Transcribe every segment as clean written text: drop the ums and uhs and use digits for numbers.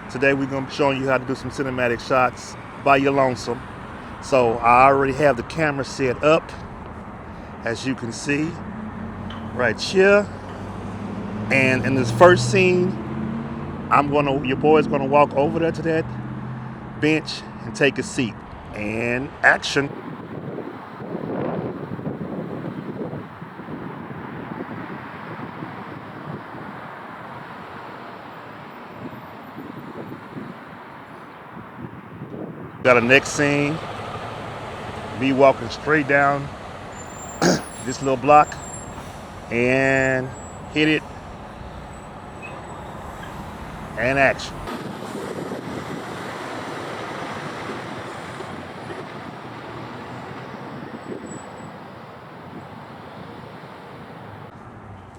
Today we're going to be showing you how to do some cinematic shots by your lonesome. So I already have the camera set up, as you can see, right here. And in this first scene, your boy's gonna walk over there to that bench and take a seat. And action. Got a next scene, me walking straight down this little block and hit it, and action.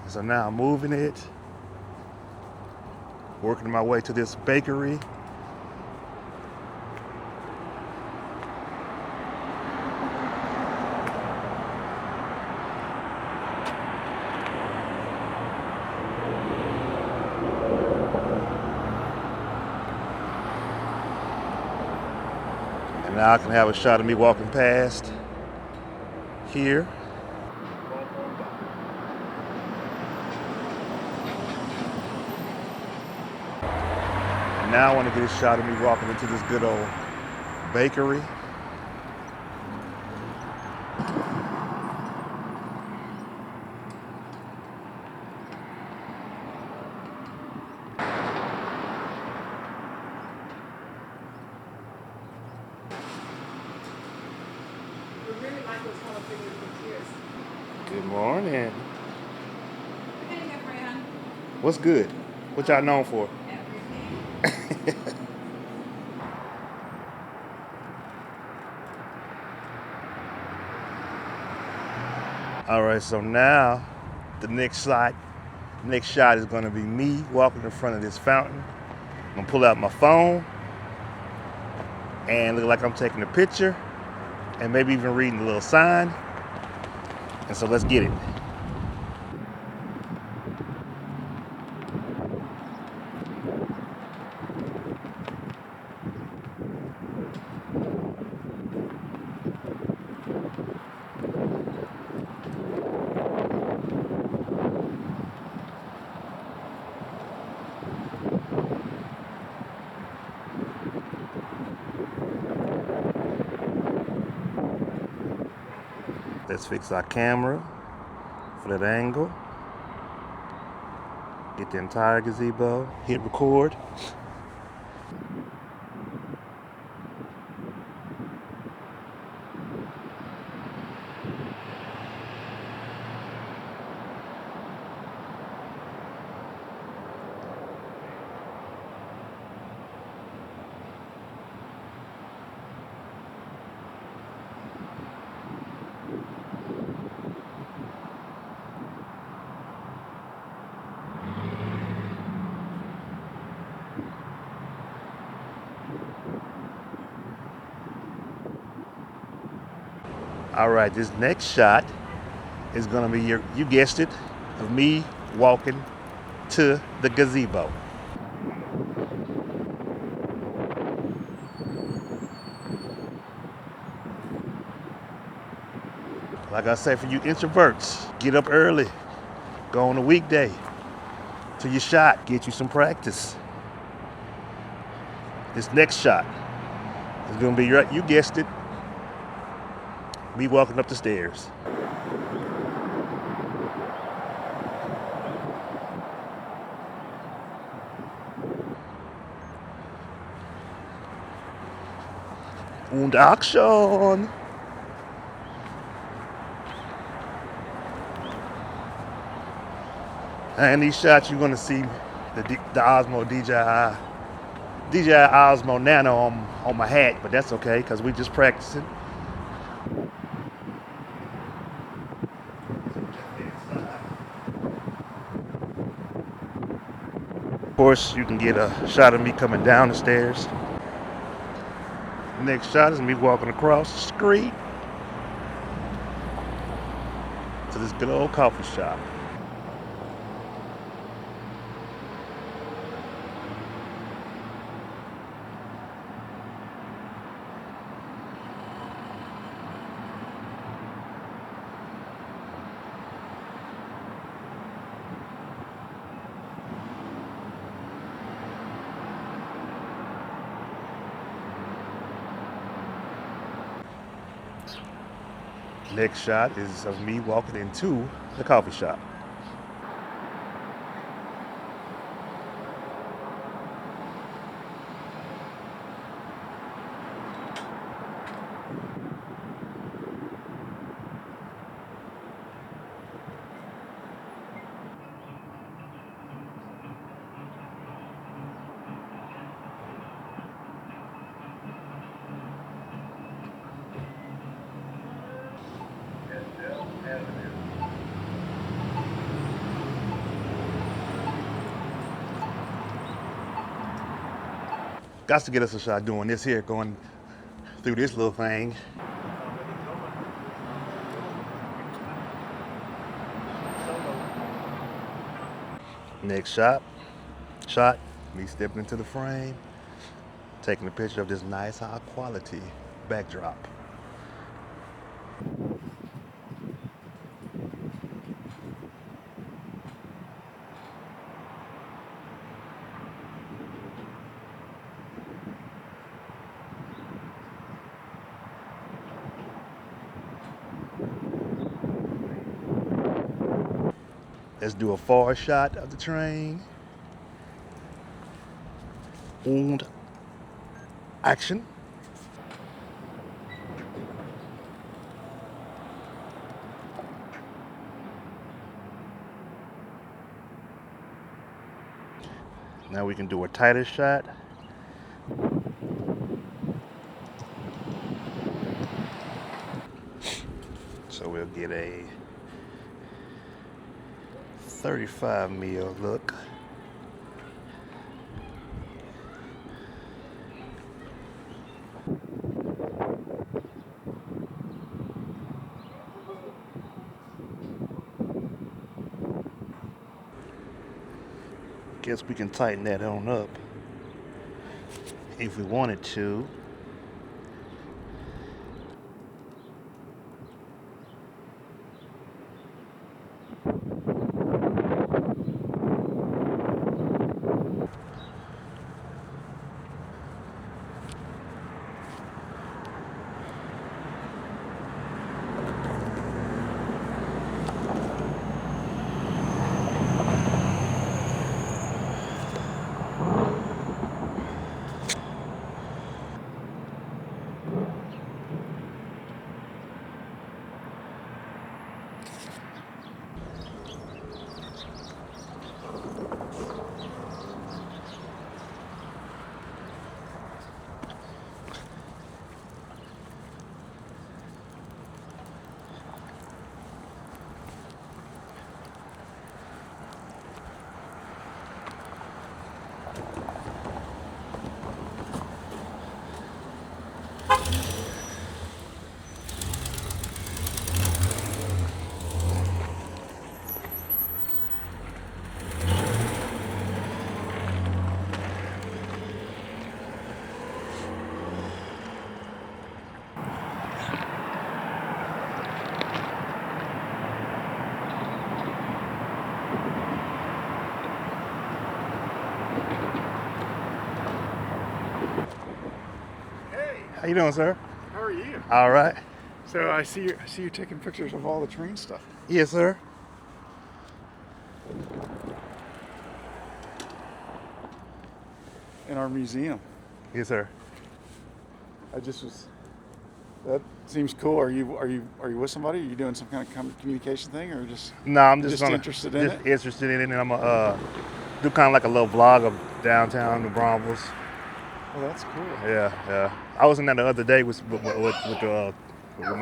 So now I'm moving it, working my way to this bakery. And now I can have a shot of me walking past here. And now I want to get a shot of me walking into this good old bakery. Good morning. What's good? What y'all known for? Everything. All right, so now the next shot is gonna be me walking in front of this fountain. I'm gonna pull out my phone and look like I'm taking a picture and maybe even reading a little sign. And so let's get it. Let's fix our camera for that angle. Get the entire gazebo, hit record. All right, this next shot is gonna be you guessed it, of me walking to the gazebo. Like I say, for you introverts, get up early, go on a weekday to your shot, get you some practice. This next shot is gonna be you guessed it, me walking up the stairs. Und Action! And these shots you're gonna see the Osmo DJI Osmo Nano on my hat, but that's okay because we just practicing. Of course, you can get a shot of me coming down the stairs. The next shot is me walking across the street to this good old coffee shop. Next shot is of me walking into the coffee shop. Got to get us a shot doing this here, going through this little thing. Next shot, me stepping into the frame, taking a picture of this nice high quality backdrop. Let's do a far shot of the train. And action. Now we can do a tighter shot. So we'll get a 35 mil look. Guess we can tighten that on up if we wanted to. How you doing, sir? How are you? All right. So I see you taking pictures of all the train stuff. Yes, sir. In our museum. Yes, sir. That seems cool. Are you with somebody? Are you doing some kind of communication thing, or just No, I'm just interested in it? Interested in it, and I'm gonna do kind of like a little vlog of downtown New Braunfels. Oh, that's cool. Yeah. I was in there the other day with my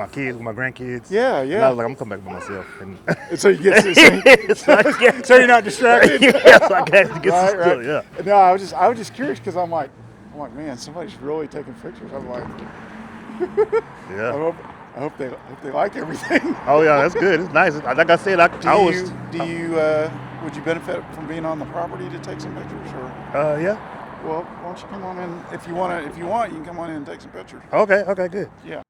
kids, with my grandkids. Yeah. And I was like, I'm coming back by myself. And So you get so you're not distracted. yes, I got to get some Right. stuff. Yeah. No, I was just curious because I'm like, man, somebody's really taking pictures. I'm like, Yeah. I hope they like everything. Oh yeah, that's good. It's nice. Like I said, Would you benefit from being on the property to take some pictures, or? Yeah. Well, why don't you come on in if you want? You can come on in and take some pictures. Okay. Good. Yeah.